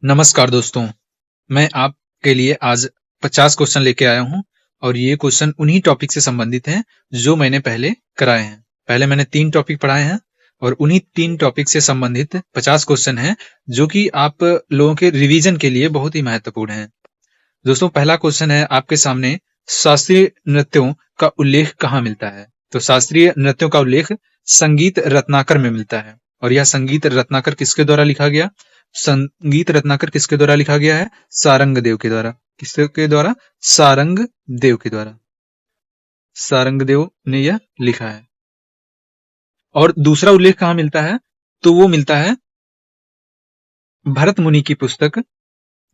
नमस्कार दोस्तों, मैं आपके लिए आज 50 क्वेश्चन लेके आया हूँ और ये क्वेश्चन उन्हीं टॉपिक से संबंधित हैं जो मैंने पहले कराए हैं। पहले मैंने 3 टॉपिक पढ़ाए हैं और उन्हीं 3 टॉपिक से संबंधित 50 क्वेश्चन हैं जो कि आप लोगों के रिवीजन के लिए बहुत ही महत्वपूर्ण हैं। दोस्तों पहला क्वेश्चन है आपके सामने, शास्त्रीय नृत्यों का उल्लेख कहाँ मिलता है? तो शास्त्रीय नृत्यों का उल्लेख संगीत रत्नाकर में मिलता है और यह संगीत रत्नाकर किसके द्वारा लिखा गया? संगीत रत्नाकर किसके द्वारा लिखा गया है? सारंग देव के द्वारा। किसके द्वारा? सारंग देव के द्वारा। सारंग देव ने यह लिखा है। और दूसरा उल्लेख कहाँ मिलता है? तो वो मिलता है भरत मुनि की पुस्तक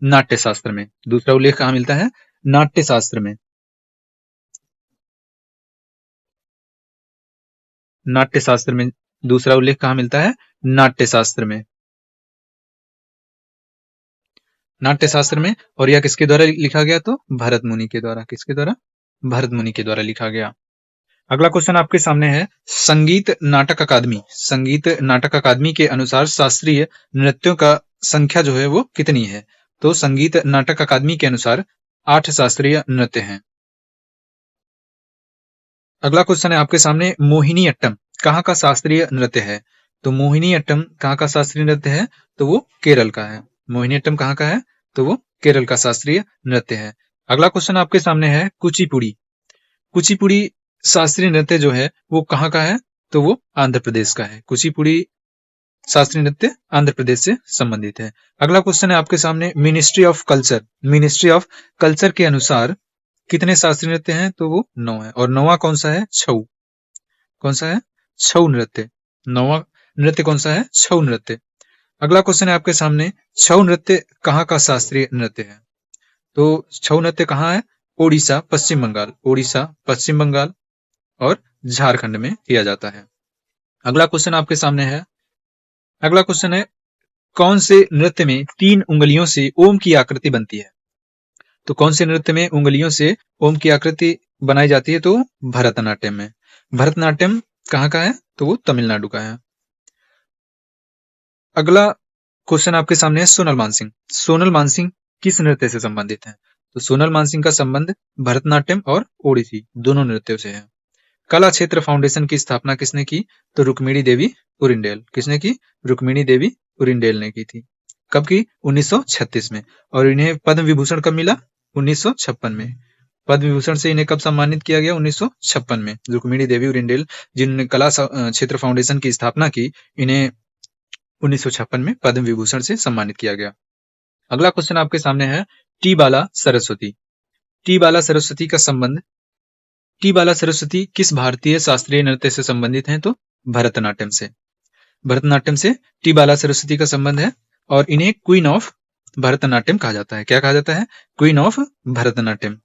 नाट्य शास्त्र में। दूसरा उल्लेख कहाँ मिलता है? नाट्य शास्त्र में। नाट्य शास्त्र में दूसरा उल्लेख कहाँ मिलता है? नाट्य शास्त्र में। नाट्य शास्त्र में। और यह किसके द्वारा लिखा गया? तो भरत मुनि के द्वारा। किसके द्वारा? भरत मुनि के द्वारा लिखा गया। अगला क्वेश्चन आपके सामने है, संगीत नाटक अकादमी। संगीत नाटक अकादमी के अनुसार शास्त्रीय नृत्यों का संख्या जो है वो कितनी है? तो संगीत नाटक अकादमी के अनुसार 8 शास्त्रीय नृत्य हैं। अगला क्वेश्चन है आपके सामने, मोहिनी अट्टम कहाँ का शास्त्रीय नृत्य है? तो मोहिनी अट्टम कहाँ का शास्त्रीय नृत्य है? तो वो केरल का है। मोहिनी अट्टम कहाँ का है? तो वो केरल का शास्त्रीय नृत्य है। अगला क्वेश्चन आपके सामने है, कुचिपुड़ी। कुचिपुड़ी शास्त्रीय नृत्य जो है वो कहाँ का है? तो वो आंध्र प्रदेश का है। कुचिपुड़ी शास्त्रीय नृत्य आंध्र प्रदेश से संबंधित है। अगला क्वेश्चन है आपके सामने, ministry of culture. Ministry of culture के अनुसार कितने शास्त्रीय नृत्य हैं? तो वो 9 है। और 9वां कौन सा है? छऊ। कौन सा है? छऊ नृत्य। 9वां नृत्य कौन सा है? छऊ नृत्य। अगला क्वेश्चन है आपके सामने, छऊ नृत्य कहाँ का शास्त्रीय नृत्य है? तो छऊ नृत्य कहाँ है? ओडिशा, पश्चिम बंगाल। ओडिशा, पश्चिम बंगाल और झारखंड में किया जाता है। अगला क्वेश्चन आपके सामने है, अगला क्वेश्चन है, कौन से नृत्य में 3 उंगलियों से ओम की आकृति बनती है? तो कौन से नृत्य में उंगलियों से ओम की आकृति बनाई जाती है? तो भरतनाट्यम में। भरतनाट्यम कहाँ का है? तो वो तमिलनाडु का है। अगला क्वेश्चन आपके सामने है, सोनल मानसिंह। सोनल मानसिंह किस नृत्य से संबंधित है? तो सोनल मानसिंह का संबंध भरतनाट्यम और ओडिसी दोनों नृत्यों से है। कला क्षेत्र फाउंडेशन की स्थापना किसने की? तो रुक्मिणी देवी उरिंडेल। किसने की? रुक्मिणी देवी उरिंडेल ने की थी। कब की? 1936 में। और इन्हें पद्म विभूषण कब मिला? 1956 में। पद्म विभूषण से इन्हें कब सम्मानित किया गया? 1956 में। रुक्मिणी देवी उरिंडेल जिन्होंने कला क्षेत्र फाउंडेशन की स्थापना की, इन्हें 1956 में पद्म विभूषण से सम्मानित किया गया। अगला क्वेश्चन आपके सामने है, टी बाला सरस्वती। टी बाला सरस्वती का संबंध, टी बाला सरस्वती किस भारतीय शास्त्रीय नृत्य से संबंधित हैं? तो भरतनाट्यम से। भरतनाट्यम से टी बाला सरस्वती का संबंध है और इन्हें क्वीन ऑफ भरतनाट्यम कहा जाता है। क्या कहा जाता है? Queen of Bharatanatyam.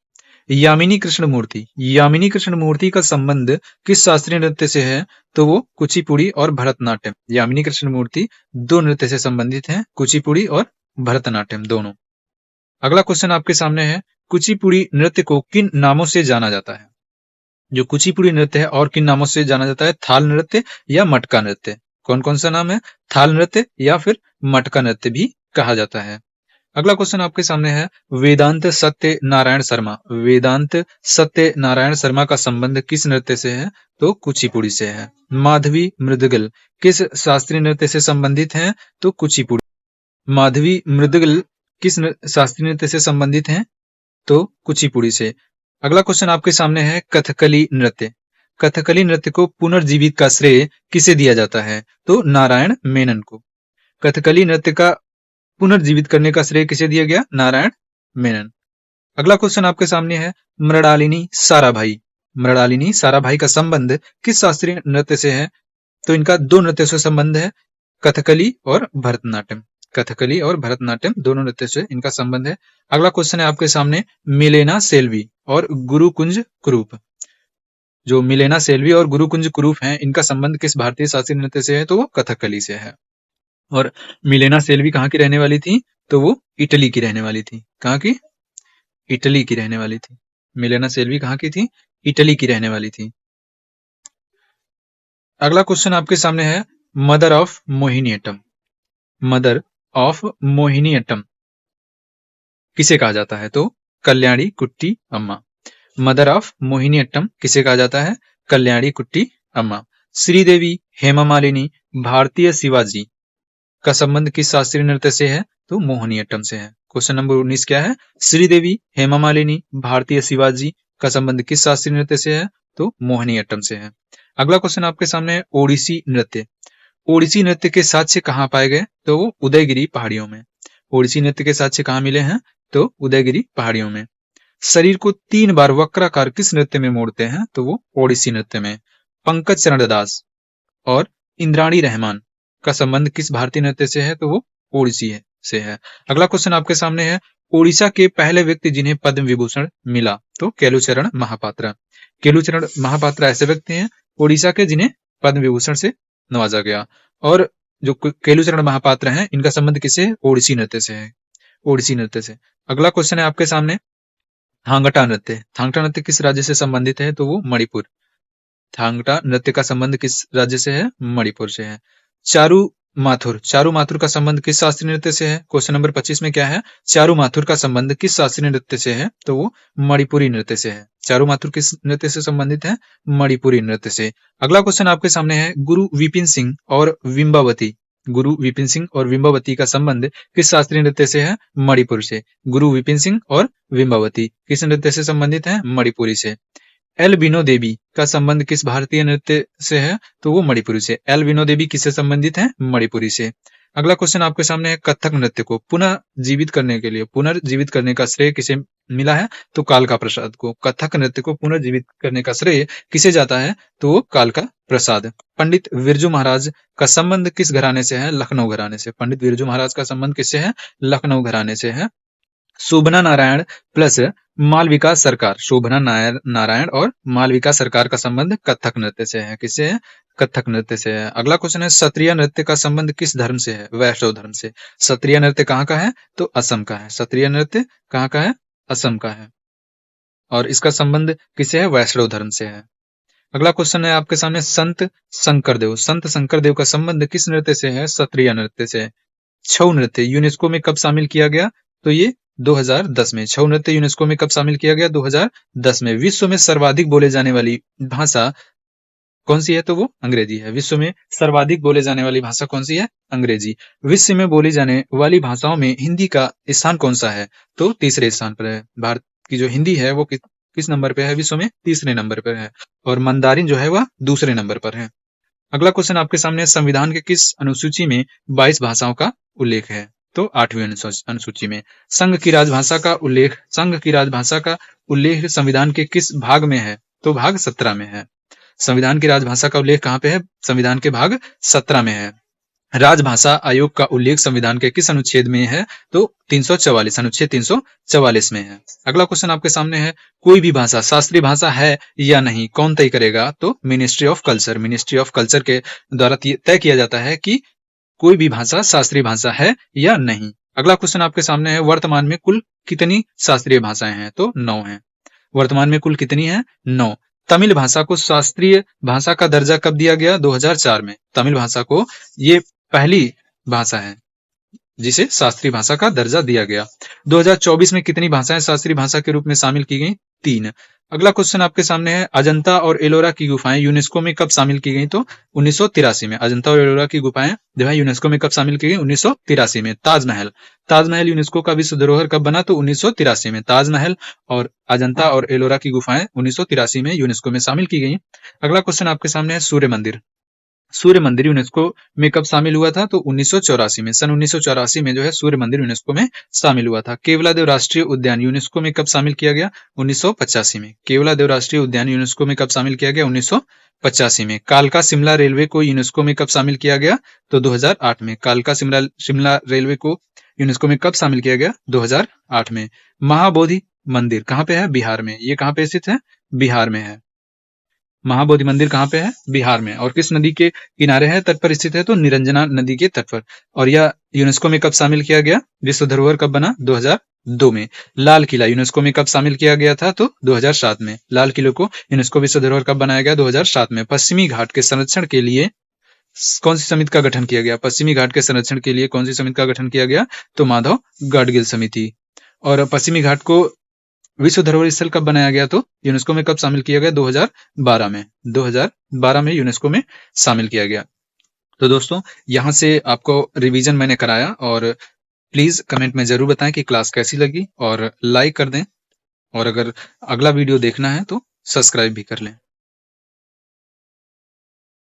यामिनी कृष्ण मूर्ति। यामिनी कृष्ण मूर्ति का संबंध किस शास्त्रीय नृत्य से है? तो वो कुचिपुड़ी और भरतनाट्यम। यामिनी कृष्ण मूर्ति 2 नृत्य से संबंधित हैं, कुचिपुड़ी और भरतनाट्यम दोनों। अगला क्वेश्चन आपके सामने है, कुचिपुड़ी नृत्य को किन नामों से जाना जाता है? जो कुचिपुड़ी नृत्य है और किन नामों से जाना जाता है? थाल नृत्य या मटका नृत्य। कौन कौन सा नाम है? थाल नृत्य या फिर मटका नृत्य भी कहा जाता है। अगला क्वेश्चन आपके सामने है, वेदांत सत्य नारायण शर्मा। वेदांत सत्य नारायण शर्मा का संबंध किस नृत्य से है? तो कुचिपुड़ी से है। माधवी मृदगल किस शास्त्रीय नृत्य से संबंधित हैं? तो कुचिपुड़ी। माधवी मृदगल किस शास्त्रीय नृत्य से संबंधित हैं? तो कुचिपुड़ी से। अगला क्वेश्चन आपके सामने है, कथकली नृत्य। कथकली नृत्य को पुनर्जीवित का श्रेय किसे दिया जाता है? तो नारायण मेनन को। कथकली नृत्य का पुनर्जीवित करने का श्रेय किसे दिया गया? नारायण मेनन। अगला क्वेश्चन आपके सामने है, मृणालिनी साराभाई। मृणालिनी साराभाई का संबंध किस शास्त्रीय नृत्य से है? तो इनका 2 नृत्य से संबंध है, कथकली और भरतनाट्यम। कथकली और भरतनाट्यम दोनों नृत्य से इनका संबंध है। अगला क्वेश्चन है आपके सामने, मिलेना सेल्वी और गुरुकुंज कुरूप। जो मिलेना सेल्वी और गुरुकुंज कुरूप हैं, इनका संबंध किस भारतीय शास्त्रीय नृत्य से है? तो वो कथकली से है। और मिलेना सेल्वी कहाँ की रहने वाली थी? तो वो इटली की रहने वाली थी। कहाँ की? इटली की रहने वाली थी। मिलेना सेल्वी कहाँ की थी? इटली की रहने वाली थी। अगला क्वेश्चन आपके सामने है, mother of Mohiniyattam. Mother of Mohiniyattam किसे कहा जाता है? तो कल्याणी कुट्टी अम्मा। मदर ऑफ मोहिनीअट्टम किसे कहा जाता है? कल्याणी कुट्टी अम्मा। श्रीदेवी, हेमा मालिनी, भारतीय शिवाजी का संबंध किस शास्त्रीय नृत्य से है? तो मोहिनीअट्टम से है। क्वेश्चन नंबर 19 क्या है? श्रीदेवी, हेमा मालिनी, भारतीय शिवाजी का संबंध किस शास्त्रीय नृत्य से है? तो मोहिनीअट्टम से है। अगला क्वेश्चन आपके सामने है ओडिसी नृत्य। ओडिसी नृत्य के साक्ष्य कहाँ पाए गए? तो वो उदयगिरी पहाड़ियों में। ओडिसी नृत्य के साक्ष्य कहाँ मिले हैं? तो उदयगिरी पहाड़ियों में। शरीर को 3 बार वक्राकार किस नृत्य में मोड़ते हैं? तो वो ओडिसी नृत्य में। पंकज चरण दास और इंद्राणी रहमान का संबंध किस भारतीय नृत्य से है? तो वो ओडिसी से है। अगला क्वेश्चन आपके सामने है ओडिशा के पहले व्यक्ति जिन्हें पद्म विभूषण मिला? तो केलुचरण महापात्रा। केलुचरण महापात्रा ऐसे व्यक्ति हैं ओडिशा के जिन्हें पद्म विभूषण से नवाजा गया। और जो केलुचरण महापात्र हैं इनका संबंध किससे? ओडिसी नृत्य से है। ओडिसी नृत्य से। अगला क्वेश्चन है आपके सामने थांगटा नृत्य। थांगटा नृत्य किस राज्य से संबंधित है? तो वो मणिपुर। थांगटा नृत्य का संबंध किस राज्य से है? मणिपुर से है। चारू माथुर। चारू माथुर का संबंध किस शास्त्रीय नृत्य से है? क्वेश्चन नंबर 25 में क्या है? चारू माथुर का संबंध किस शास्त्रीय नृत्य से है? तो वो मणिपुरी नृत्य से है। चारू माथुर किस नृत्य से संबंधित है? मणिपुरी नृत्य से। अगला क्वेश्चन आपके सामने है गुरु विपिन सिंह और विम्बावती। गुरु विपिन सिंह और विम्बावती का संबंध किस शास्त्रीय नृत्य से है? मणिपुर से। गुरु विपिन सिंह और विम्बावती किस नृत्य से संबंधित है? मणिपुरी से। एल बीनो देवी का संबंध किस भारतीय नृत्य से है? तो वो मणिपुरी से। एल बीनो देवी किससे संबंधित है? मणिपुरी से। अगला क्वेश्चन आपके सामने है कथक नृत्य को पुनर्जीवित करने के लिए पुनर्जीवित करने का श्रेय किसे मिला है? तो कालका प्रसाद को। कथक नृत्य को पुनर्जीवित करने का श्रेय किसे जाता है? तो वो कालका प्रसाद। पंडित बिरजू महाराज का संबंध किस घराने से है? लखनऊ घराने से। पंडित बिरजू महाराज का संबंध किससे है? लखनऊ घराने से है। शोभना नारायण प्लस मालविका सरकार। शोभना नारायण और मालविका सरकार का संबंध कथक नृत्य से है। किससे है? कथक नृत्य से है। अगला क्वेश्चन है सत्रिया नृत्य का संबंध किस धर्म से है? वैष्णव धर्म से। सत्रिया नृत्य कहाँ का है? तो असम का है। सत्रिया नृत्य कहाँ का है? असम का है। और इसका संबंध किससे है? वैष्णव धर्म से है। अगला क्वेश्चन है आपके सामने संत शंकरदेव। संत शंकरदेव का संबंध किस नृत्य से है? सत्रिया नृत्य से। छऊ नृत्य यूनेस्को में कब शामिल किया गया? तो ये 2010 में। छऊ नृत्य यूनेस्को में कब शामिल किया गया? 2010 में। विश्व में सर्वाधिक बोले जाने वाली भाषा कौन सी है? तो वो अंग्रेजी है। विश्व में सर्वाधिक बोले जाने वाली भाषा कौन सी है? अंग्रेजी। विश्व में बोली जाने वाली भाषाओं में हिंदी का स्थान कौन सा है? तो तीसरे स्थान पर है। भारत की जो हिंदी है वो किस नंबर पे है? विश्व में तीसरे नंबर पर है। और मंदारिन जो है वह दूसरे नंबर पर है। अगला क्वेश्चन आपके सामने संविधान के किस अनुसूची में 22 भाषाओं का उल्लेख है? तो 8वीं अनुसूची में। संघ की राजभाषा का उल्लेख संविधान के किस भाग में है? तो भाग 17 में है। संविधान की राजभाषा का उल्लेख कहाँ पे है? संविधान के भाग 17 में है। राजभाषा आयोग का उल्लेख संविधान के किस अनुच्छेद में है? तो 344 अनुच्छेद 344 में है। अगला क्वेश्चन आपके सामने है कोई भी भाषा शास्त्रीय भाषा है या नहीं कौन तय करेगा? तो ministry of culture. Ministry of culture के द्वारा तय किया जाता है कि कोई भी भाषा शास्त्रीय भाषा है या नहीं। अगला क्वेश्चन आपके सामने है वर्तमान में कुल कितनी शास्त्रीय भाषाएं हैं? तो 9 हैं। वर्तमान में कुल कितनी है? 9। तमिल भाषा को शास्त्रीय भाषा का दर्जा कब दिया गया? 2004 में। तमिल भाषा को ये पहली भाषा है जिसे शास्त्रीय भाषा का दर्जा दिया गया। 2024 में कितनी भाषाएं शास्त्रीय भाषा के रूप में शामिल की गई? 3। अगला क्वेश्चन आपके सामने है अजंता और एलोरा की गुफाएं यूनेस्को में कब शामिल की गई? तो 1983 में। अजंता और एलोरा की गुफाएं जो है यूनेस्को में कब शामिल की गई? 1983 में। ताजमहल यूनेस्को का विश्व धरोहर कब बना? तो 1983 में। ताजमहल और अजंता और एलोरा की गुफाएं 1983 में यूनेस्को में शामिल की गई। अगला क्वेश्चन आपके सामने है सूर्य मंदिर। सूर्य मंदिर यूनेस्को में कब शामिल हुआ था? तो 1984 में। सन 1984 में जो है सूर्य मंदिर यूनेस्को में शामिल हुआ था। केवलादेव राष्ट्रीय उद्यान यूनेस्को में कब शामिल किया गया? 1985 में। केवलादेव राष्ट्रीय उद्यान यूनेस्को में कब शामिल किया गया? 1985 में। कालका शिमला रेलवे को यूनेस्को में कब शामिल किया गया? तो 2008 में। कालका शिमला रेलवे को यूनेस्को में कब शामिल किया गया? 2008 में। महाबोधि मंदिर कहाँ पे है? बिहार में। ये कहाँ पे स्थित है? बिहार में है। महाबोधि मंदिर कहाँ पे है? बिहार में। और किस नदी के किनारे है? तट पर स्थित है तो निरंजना नदी के तट पर। और यह यूनेस्को में कब शामिल किया गया? विश्व धरोहर कब बना? 2002 में। लाल किला यूनेस्को में कब शामिल किया गया था? तो 2007 में। लाल किले को यूनेस्को विश्व धरोहर कब बनाया गया? 2007 में। पश्चिमी घाट के संरक्षण के लिए कौन सी समिति का गठन किया गया? पश्चिमी घाट के संरक्षण के लिए कौन सी समिति का गठन किया गया? तो माधव गाडगिल समिति। और पश्चिमी घाट को विश्व धरोहर स्थल कब बनाया गया? तो यूनेस्को में कब शामिल किया गया? 2012 में। 2012 में यूनेस्को में शामिल किया गया। तो दोस्तों, यहाँ से आपको रिवीजन मैंने कराया, और प्लीज कमेंट में जरूर बताएं कि क्लास कैसी लगी, और लाइक कर दें, और अगर अगला वीडियो देखना है तो सब्सक्राइब भी कर लें।